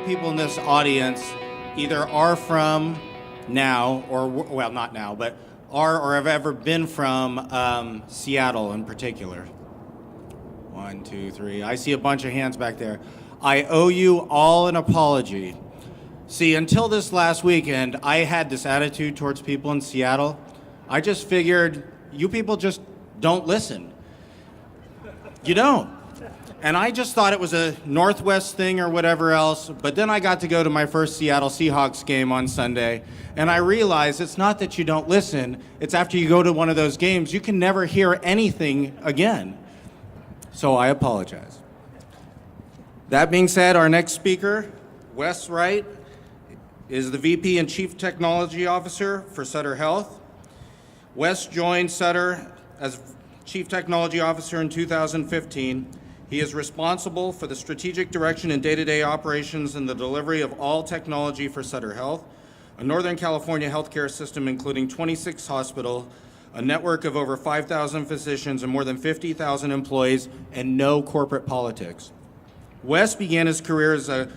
people in this audience either are from now, or, well, not now, but are or have ever been from Seattle in particular? 1, 2, 3. I see a bunch of hands back there. I owe you all an apology. See, until this last weekend, I had this attitude towards people in Seattle. I just figured you people just don't listen. You don't. And I just thought it was a Northwest thing or whatever else, but then I got to go to my first Seattle Seahawks game on Sunday, and I realized it's not that you don't listen, it's after you go to one of those games, you can never hear anything again. So I apologize. That being said, our next speaker, Wes Wright, is the VP and Chief Technology Officer for Sutter Health. Wes joined Sutter as Chief Technology Officer in 2015. He is responsible for the strategic direction and day-to-day operations and the delivery of all technology for Sutter Health, a Northern California healthcare system including 26 hospitals, a network of over 5,000 physicians and more than 50,000 employees, and no corporate politics. Wes began his career as a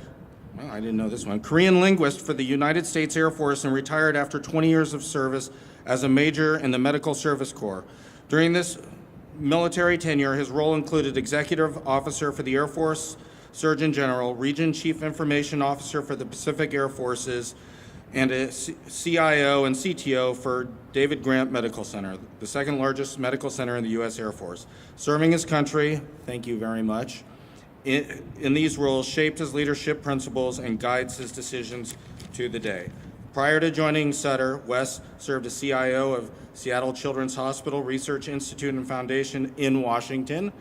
I didn't know this one, Korean linguist for the United States Air Force and retired after 20 years of service as a major in the Medical Service Corps. During this military tenure, his role included Executive Officer for the Air Force Surgeon General, Region Chief Information Officer for the Pacific Air Forces, and a CIO and CTO for David Grant Medical Center, the second largest medical center in the U.S. Air Force. Serving his country, thank you very much, in these roles shaped his leadership principles and guides his decisions to the day. Prior to joining Sutter, Wes served as CIO of Seattle Children's Hospital Research Institute and Foundation in Washington.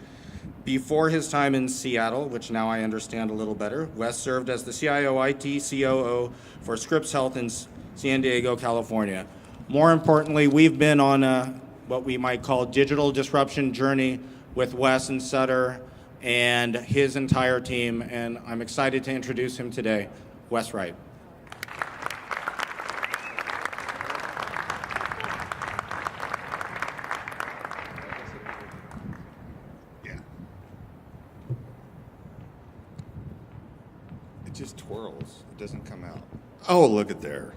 Before his time in Seattle, which now I understand a little better, Wes served as the CIO IT COO for Scripps Health in San Diego, California. More importantly, we've been on a what we might call digital disruption journey with Wes and Sutter and his entire team, and I'm excited to introduce him today, Wes Wright. It just twirls. It doesn't come out. Oh, look at there.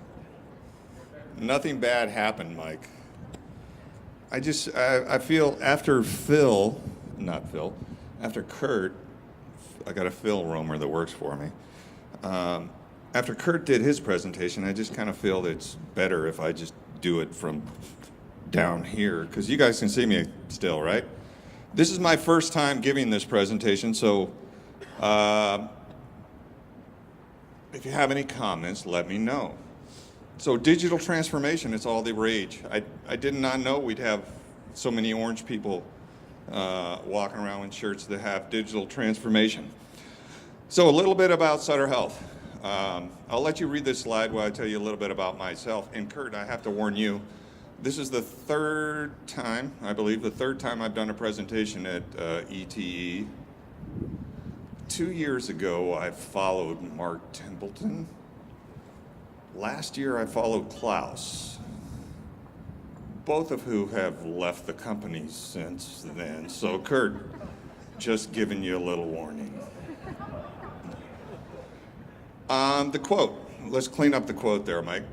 Nothing bad happened, Mike. I feel after after Kurt, I got a Phil roamer that works for me. After Kurt did his presentation, I just kind of feel that it's better if I just do it from down here, because you guys can see me still, right? This is my first time giving this presentation, so if you have any comments, let me know. So digital transformation, it's all the rage. I did not know we'd have so many orange people walking around in shirts that have digital transformation. So a little bit about Sutter Health. I'll let you read this slide while I tell you a little bit about myself. And Kurt, I have to warn you, this is the third time I've done a presentation at ETE. 2 years ago, I followed Mark Templeton. Last year, I followed Klaus, both of who have left the company since then. So Kurt, just giving you a little warning. The quote, let's clean up the quote there, Mike.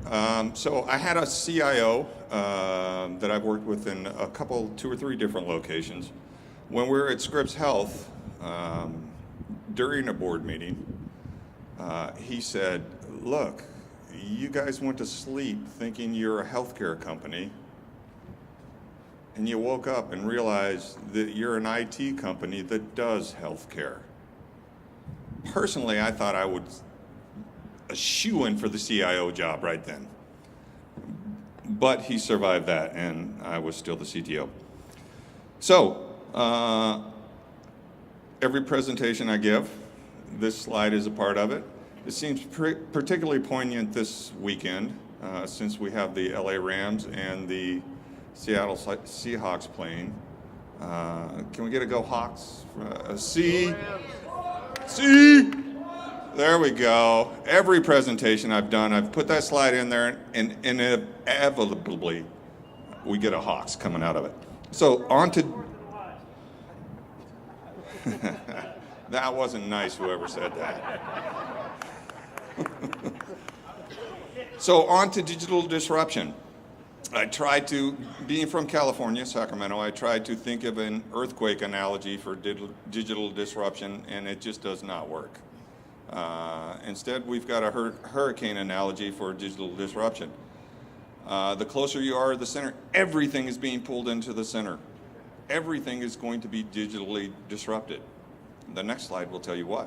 So I had a CIO that I've worked with in two or three different locations. When we were at Scripps Health, during a board meeting, he said, look, you guys went to sleep thinking you're a healthcare company, and you woke up and realized that you're an IT company that does healthcare. Personally, I thought I would a shoo-in for the CIO job right then. But he survived that, and I was still the CTO. So, every presentation I give, this slide is a part of it. It seems particularly poignant this weekend, since we have the LA Rams and the Seattle Seahawks playing. Can we get a go Hawks? C. There we go. Every presentation I've done, I've put that slide in there, and inevitably we get a Hawks coming out of it. So on to... That wasn't nice, whoever said that. So on to digital disruption. I tried to, being from California, Sacramento, I tried to think of an earthquake analogy for digital disruption, and it just does not work. Instead, we've got a hurricane analogy for digital disruption. The closer you are to the center, everything is being pulled into the center. Everything is going to be digitally disrupted. The next slide will tell you why.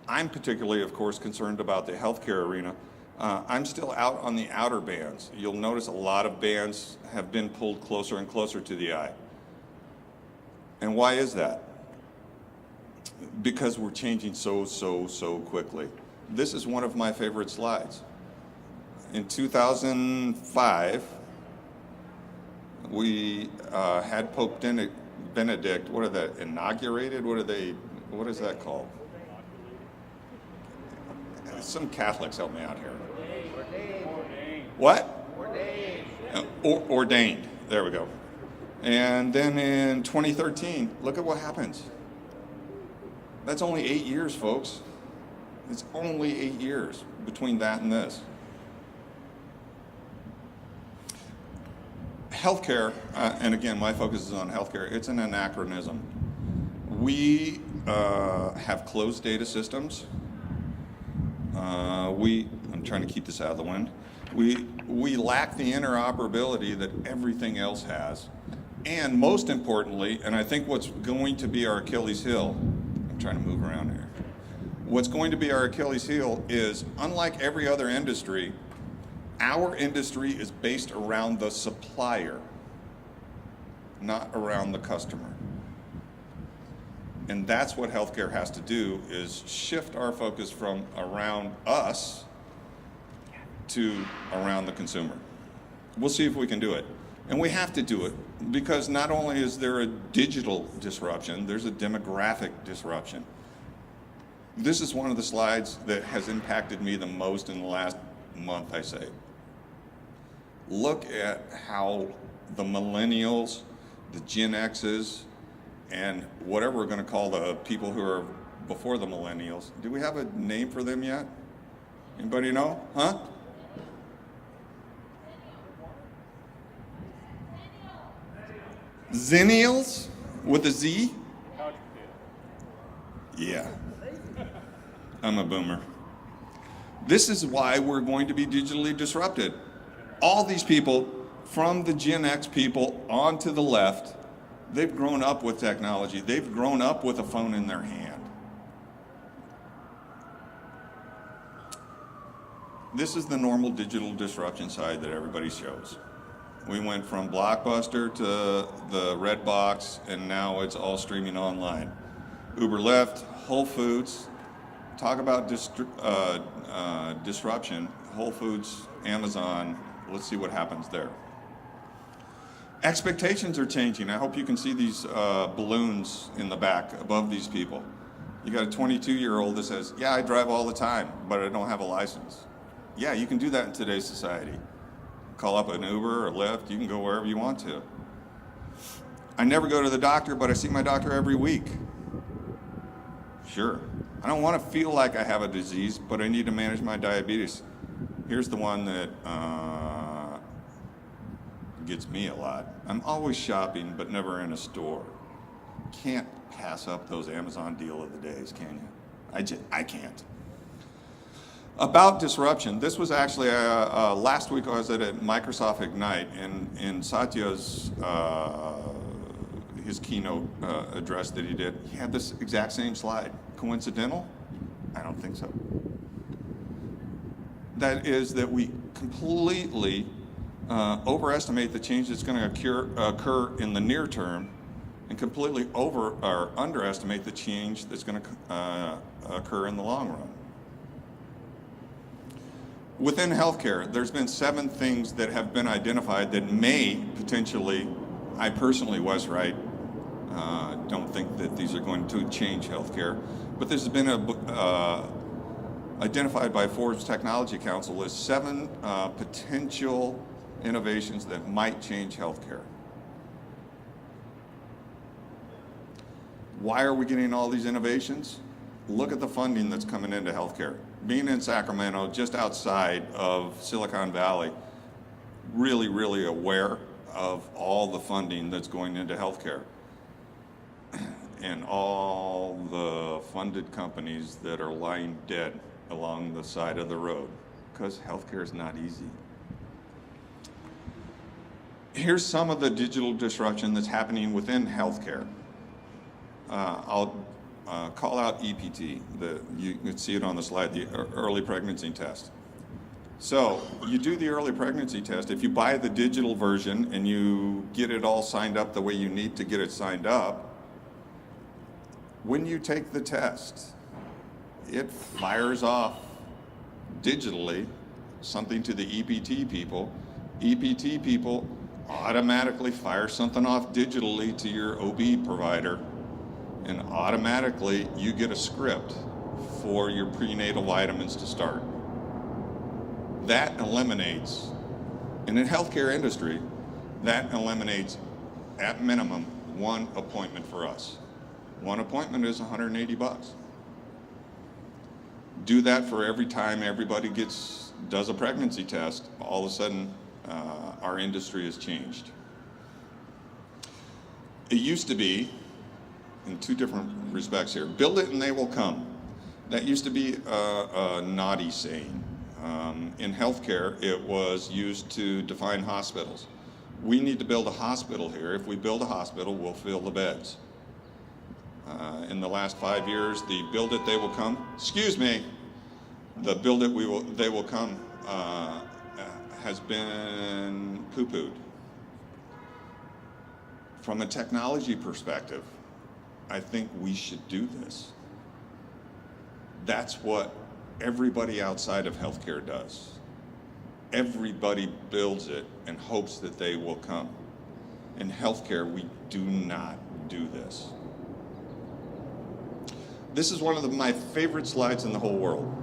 I'm particularly, of course, concerned about the healthcare arena. I'm still out on the outer bands. You'll notice a lot of bands have been pulled closer and closer to the eye. And why is that? Because we're changing so quickly. This is one of my favorite slides. In 2005, we had Pope Benedict, what are that, inaugurated? What is that called? Some Catholics help me out here. Ordained. What? Ordained. Ordained. There we go. And then in 2013, look at what happens. That's only 8 years, folks. It's only 8 years between that and this. Healthcare, and again, my focus is on healthcare, it's an anachronism. We have closed data systems. I'm trying to keep this out of the wind. We lack the interoperability that everything else has. And most importantly, and I think what's going to be our Achilles heel, I'm trying to move around here. What's going to be our Achilles heel is, unlike every other industry, our industry is based around the supplier, not around the customer. And that's what healthcare has to do, is shift our focus from around us to around the consumer. We'll see if we can do it. And we have to do it, because not only is there a digital disruption, there's a demographic disruption. This is one of the slides that has impacted me the most in the last month, I say. Look at how the millennials, the Gen X's, and whatever we're going to call the people who are before the millennials. Do we have a name for them yet? Anybody know? Huh? Zennials with a Z? Yeah. I'm a boomer. This is why we're going to be digitally disrupted. All these people, from the Gen X people on to the left, they've grown up with technology. They've grown up with a phone in their hand. This is the normal digital disruption side that everybody shows. We went from Blockbuster to the Redbox, and now it's all streaming online. Uber left, Whole Foods. Talk about disruption. Whole Foods, Amazon. Let's see what happens there. Expectations are changing. I hope you can see these balloons in the back above these people. You got a 22-year-old that says, yeah, I drive all the time, but I don't have a license. Yeah, you can do that in today's society. Call up an Uber or Lyft. You can go wherever you want to. I never go to the doctor, but I see my doctor every week. Sure. I don't want to feel like I have a disease, but I need to manage my diabetes. Here's the one that gets me a lot. I'm always shopping, but never in a store. Can't pass up those Amazon deal of the days, can you? I can't. About disruption, this was actually last week I was at a Microsoft Ignite, and in Satya's his keynote address that he did, he had this exact same slide. Coincidental? I don't think so. That is that we completely overestimate the change that's going to occur in the near term, and completely underestimate the change that's going to occur in the long run. Within healthcare, there's been 7 things that have been identified that may potentially, I personally was right, don't think that these are going to change healthcare, but this has been identified by Forbes Technology Council as 7 potential innovations that might change healthcare. Why are we getting all these innovations? look at the funding that's coming into healthcare. Being in Sacramento, just outside of Silicon Valley, really, really aware of all the funding that's going into healthcare and all the funded companies that are lying dead along the side of the road, because healthcare is not easy. Here's some of the digital disruption that's happening within healthcare. I'll call out EPT. You can see it on the slide, the early pregnancy test. So you do the early pregnancy test. If you buy the digital version and you get it all signed up the way you need to get it signed up, when you take the test, it fires off digitally something to the EPT people. EPT people automatically fire something off digitally to your OB provider, and automatically you get a script for your prenatal vitamins to start. That eliminates, in the healthcare industry, that eliminates at minimum one appointment for us. One appointment is $180. Do that for every time everybody does a pregnancy test. All of a sudden, our industry has changed. It used to be, in two different respects here, build it and they will come. That used to be a naughty saying. In healthcare, it was used to define hospitals. We need to build a hospital here. If we build a hospital, we'll fill the beds. In the last 5 years, the build it, they will come, the build it, they will come has been poo-pooed. From a technology perspective, I think we should do this. That's what everybody outside of healthcare does. Everybody builds it and hopes that they will come. In healthcare, we do not do this. This is one of my favorite slides in the whole world.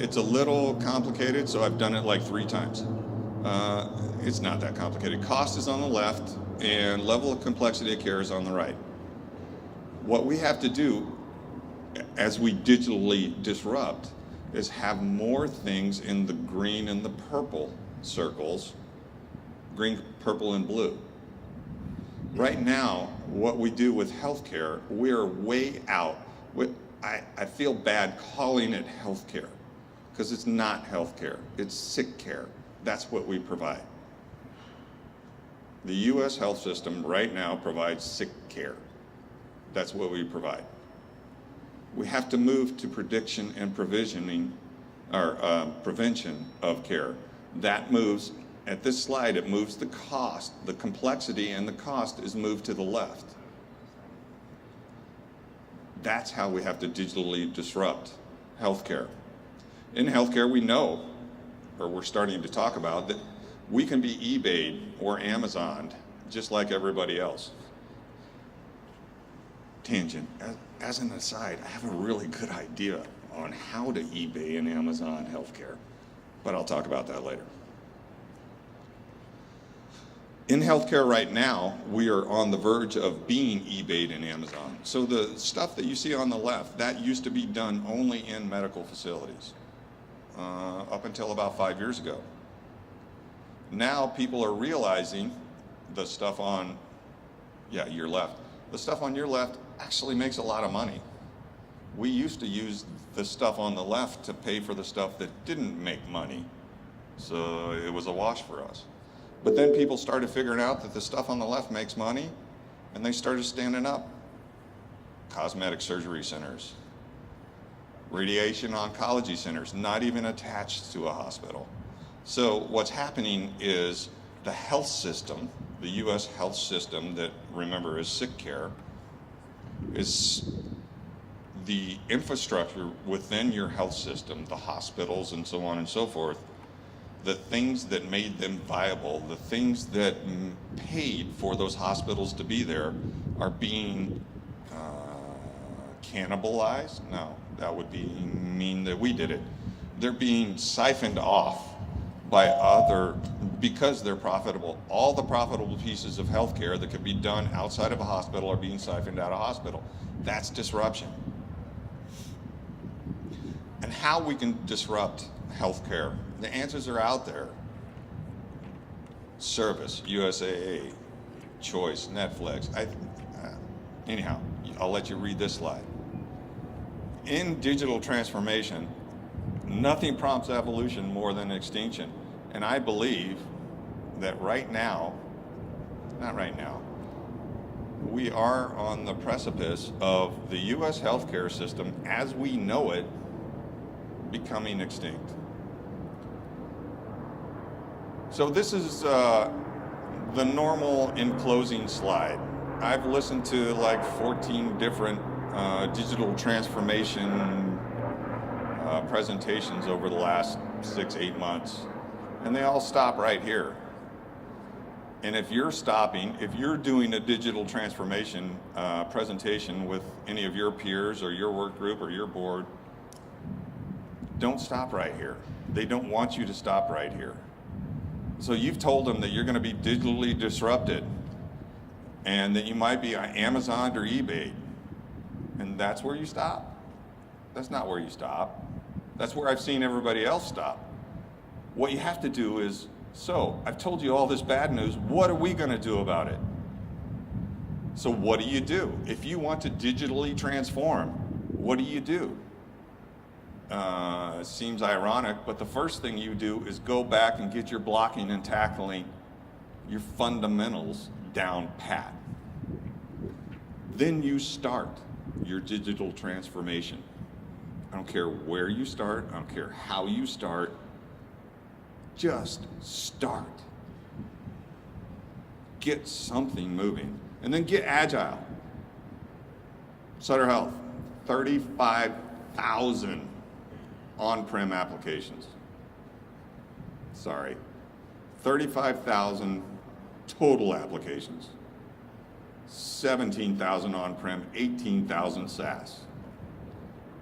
It's a little complicated, so I've done it like 3 times. It's not that complicated. Cost is on the left, and level of complexity of care is on the right. What we have to do as we digitally disrupt is have more things in the green and the purple circles, green, purple, and blue. Right now, what we do with healthcare, we're way out. I feel bad calling it healthcare because it's not healthcare, it's sick care. That's what we provide. The U.S. health system right now provides sick care. That's what we provide. We have to move to prediction and provisioning, or prevention of care. That moves, at this slide, it moves the cost, the complexity and the cost is moved to the left. That's how we have to digitally disrupt healthcare. In healthcare, we know, or we're starting to talk about, that we can be eBayed or Amazoned just like everybody else. Tangent. As an aside, I have a really good idea on how to eBay and Amazon healthcare, but I'll talk about that later. In healthcare right now, we are on the verge of being eBayed and Amazon. So the stuff that you see on the left, that used to be done only in medical facilities up until about 5 years ago. Now people are realizing the stuff on, your left. The stuff on your left actually makes a lot of money. We used to use the stuff on the left to pay for the stuff that didn't make money. So it was a wash for us. But then people started figuring out that the stuff on the left makes money, and they started standing up. Cosmetic surgery centers, radiation oncology centers, not even attached to a hospital. So what's happening is the health system, the U.S. health system that, remember, is sick care, is the infrastructure within your health system, the hospitals and so on and so forth, the things that made them viable, the things that paid for those hospitals to be there are being cannibalized? No, that would mean that we did it. They're being siphoned off by because they're profitable. All the profitable pieces of healthcare that could be done outside of a hospital are being siphoned out of hospital. That's disruption. and how we can disrupt healthcare. The answers are out there. Service, USAA, Choice, Netflix. Anyhow, I'll let you read this slide. In digital transformation, nothing prompts evolution more than extinction. And I believe that right now, not right now, we are on the precipice of the U.S. healthcare system as we know it becoming extinct. So this is the normal in closing slide. I've listened to like 14 different digital transformation presentations over the last 6-8 months, and they all stop right here. And if you're doing a digital transformation presentation with any of your peers or your work group or your board, don't stop right here. They don't want you to stop right here. So you've told them that you're going to be digitally disrupted and that you might be Amazon or eBay, and that's where you stop. That's not where you stop. That's where I've seen everybody else stop. What you have to do is, so I've told you all this bad news, what are we going to do about it? So what do you do? If you want to digitally transform, what do you do? It seems ironic, but the first thing you do is go back and get your blocking and tackling, your fundamentals down pat. Then you start your digital transformation. I don't care where you start, I don't care how you start, just start. Get something moving, and then get agile. Sutter Health, 35,000 on-prem applications. Sorry, 35,000 total applications. 17,000 on-prem, 18,000 SaaS.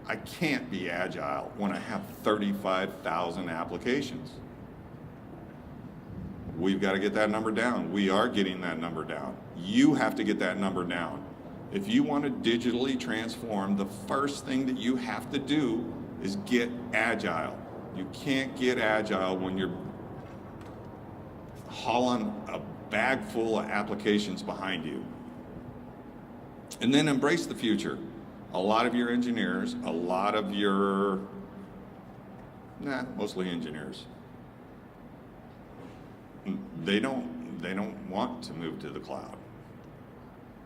I can't be agile when I have 35,000 applications. We've got to get that number down. We are getting that number down. You have to get that number down. If you want to digitally transform, the first thing that you have to do is get agile. You can't get agile when you're hauling a bag full of applications behind you. And then embrace the future. A lot of your engineers, mostly engineers, they don't want to move to the cloud.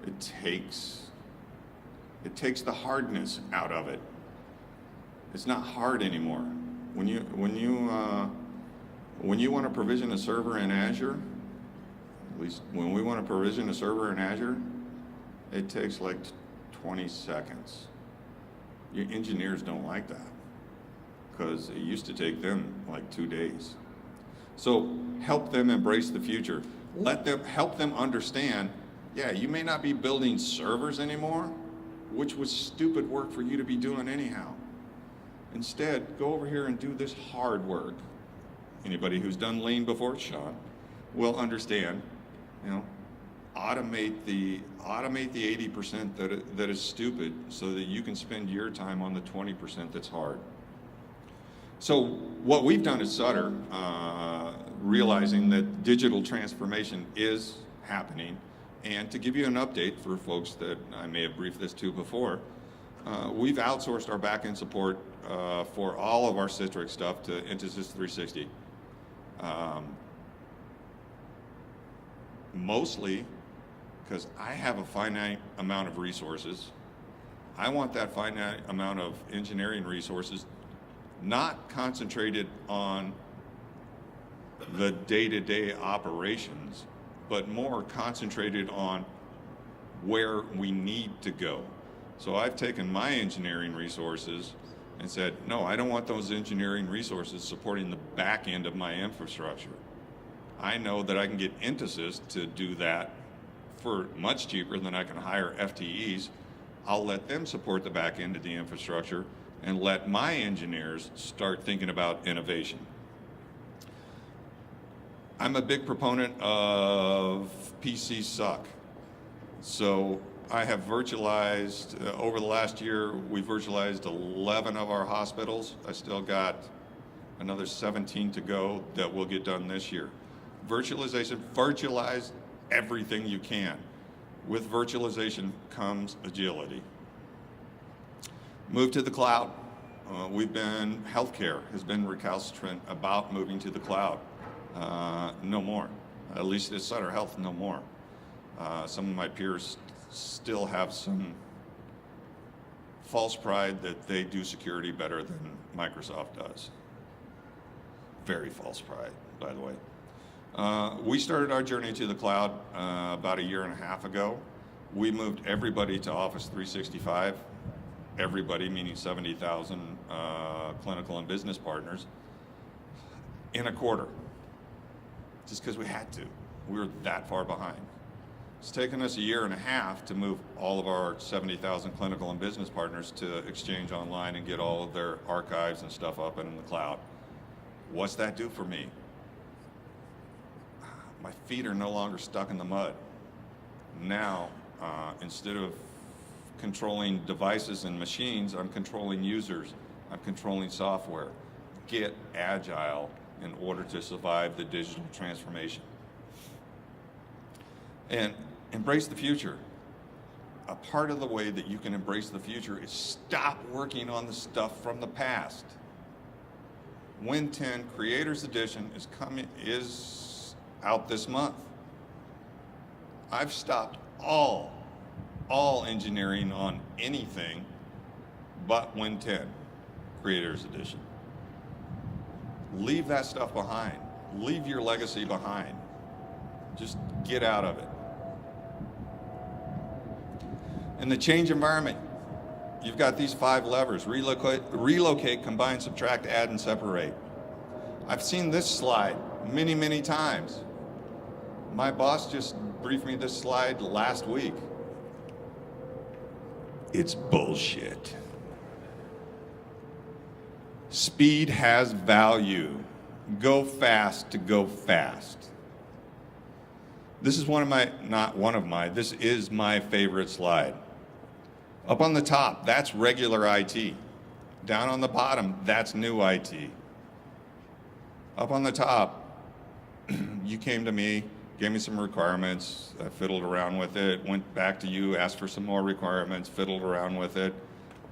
It takes the hardness out of it. It's not hard anymore. When you want to provision a server in Azure, at least when we want to provision a server in Azure, it takes like 20 seconds. Your engineers don't like that because it used to take them like 2 days. So help them embrace the future. Help them understand, yeah, you may not be building servers anymore, which was stupid work for you to be doing anyhow. Instead, go over here and do this hard work. Anybody who's done Lean before, Sean, will understand, automate the 80% that is stupid so that you can spend your time on the 20% that's hard. So what we've done at Sutter, realizing that digital transformation is happening, and to give you an update for folks that I may have briefed this to before, we've outsourced our back-end support for all of our Citrix stuff to Intersys 360. Mostly because I have a finite amount of resources. I want that finite amount of engineering resources not concentrated on the day-to-day operations, but more concentrated on where we need to go. So I've taken my engineering resources and said, no, I don't want those engineering resources supporting the back end of my infrastructure. I know that I can get Intersys to do that for much cheaper than I can hire FTEs. I'll let them support the back end of the infrastructure and let my engineers start thinking about innovation. I'm a big proponent of PCs suck. So I have virtualized, over the last year, we virtualized 11 of our hospitals. I still got another 17 to go that will get done this year. Virtualization, virtualize everything you can. With virtualization comes agility. Move to the cloud. Healthcare has been recalcitrant about moving to the cloud. No more. At least at Sutter Health, no more. Some of my peers still have some false pride that they do security better than Microsoft does. Very false pride, by the way. We started our journey to the cloud about a year and a half ago. We moved everybody to Office 365. Everybody, meaning 70,000 clinical and business partners, in a quarter. Just because we had to. We were that far behind. It's taken us a year and a half to move all of our 70,000 clinical and business partners to Exchange Online and get all of their archives and stuff up in the cloud. What's that do for me? My feet are no longer stuck in the mud. Now, instead of controlling devices and machines, I'm controlling users, I'm controlling software. Get agile in order to survive the digital transformation. And embrace the future. A part of the way that you can embrace the future is stop working on the stuff from the past. Win 10 Creators Edition is out this month. I've stopped all engineering on anything but Win 10 Creators Edition. Leave that stuff behind. Leave your legacy behind. Just get out of it. In the change environment, you've got these 5 levers: relocate, combine, subtract, add, and separate. I've seen this slide many, many times. My boss just briefed me this slide last week. It's bullshit. Speed has value. Go fast to go fast. This is this is my favorite slide. Up on the top, that's regular IT. Down on the bottom, that's new IT. Up on the top, you came to me, gave me some requirements, I fiddled around with it, went back to you, asked for some more requirements, fiddled around with it.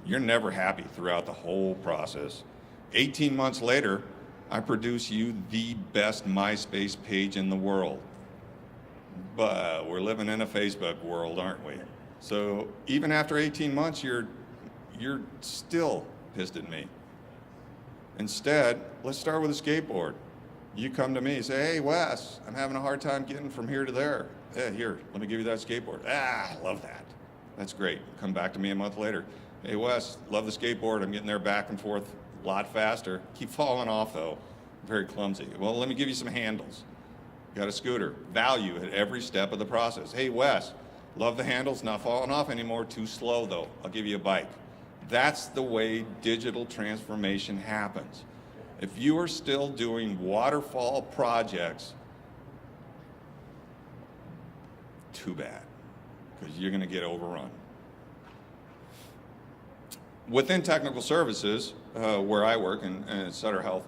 You're never happy throughout the whole process. 18 months later, I produce you the best MySpace page in the world. But we're living in a Facebook world, aren't we? So even after 18 months, you're still pissed at me. Instead, let's start with a skateboard. You come to me and say, hey, Wes, I'm having a hard time getting from here to there. Yeah, here, let me give you that skateboard. I love that. That's great. Come back to me a month later. Hey, Wes, love the skateboard. I'm getting there back and forth a lot faster. Keep falling off, though. Very clumsy. Well, let me give you some handles. Got a scooter. Value at every step of the process. Hey, Wes, love the handles, not falling off anymore. Too slow, though. I'll give you a bike. That's the way digital transformation happens. If you are still doing waterfall projects, too bad, because you're going to get overrun. Within technical services, where I work in Sutter Health,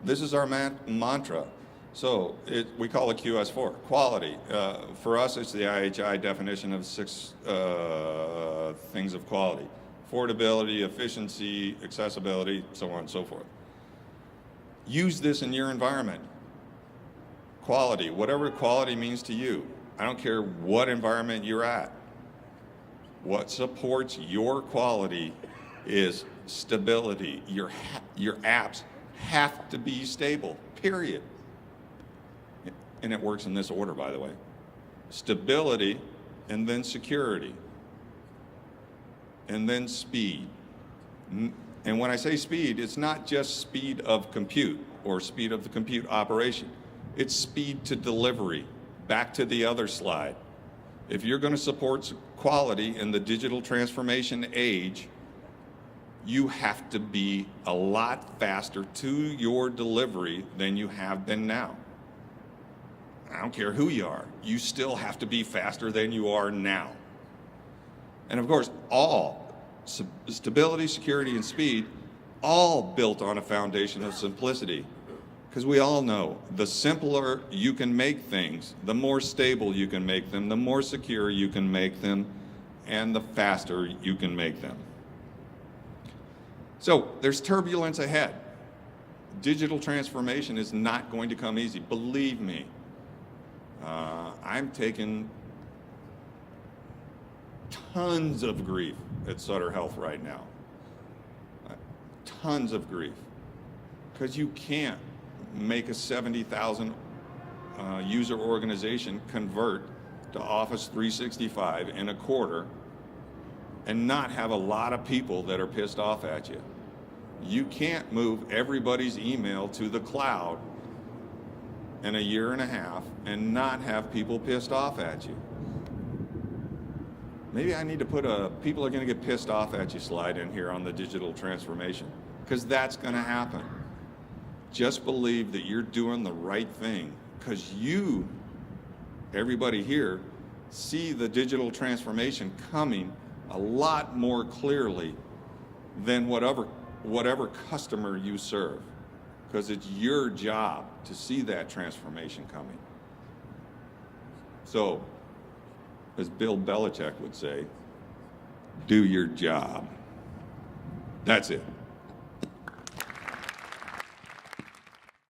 this is our mantra. So we call it QS4, quality. For us, it's the IHI definition of 6 things of quality: affordability, efficiency, accessibility, so on and so forth. Use this in your environment. Quality, whatever quality means to you. I don't care what environment you're at. What supports your quality is stability. Your apps have to be stable, period. And it works in this order, by the way. Stability, and then security, and then speed. And when I say speed, it's not just speed of compute or speed of the compute operation. It's speed to delivery. Back to the other slide. If you're going to support quality in the digital transformation age, you have to be a lot faster to your delivery than you have been now. I don't care who you are. You still have to be faster than you are now. And of course, all stability, security, and speed, all built on a foundation of simplicity. Because we all know the simpler you can make things, the more stable you can make them, the more secure you can make them, and the faster you can make them. So there's turbulence ahead. Digital transformation is not going to come easy. Believe me, I'm taking tons of grief at Sutter Health right now. Tons of grief. Because you can't make a 70,000 user organization convert to Office 365 in a quarter and not have a lot of people that are pissed off at you. You can't move everybody's email to the cloud in a year and a half and not have people pissed off at you. Maybe I need to put a people are going to get pissed off at you slide in here on the digital transformation, because that's going to happen. Just believe that you're doing the right thing, because you, everybody here, see the digital transformation coming a lot more clearly than whatever customer you serve, because it's your job to see that transformation coming. So, as Bill Belichick would say, do your job. That's it.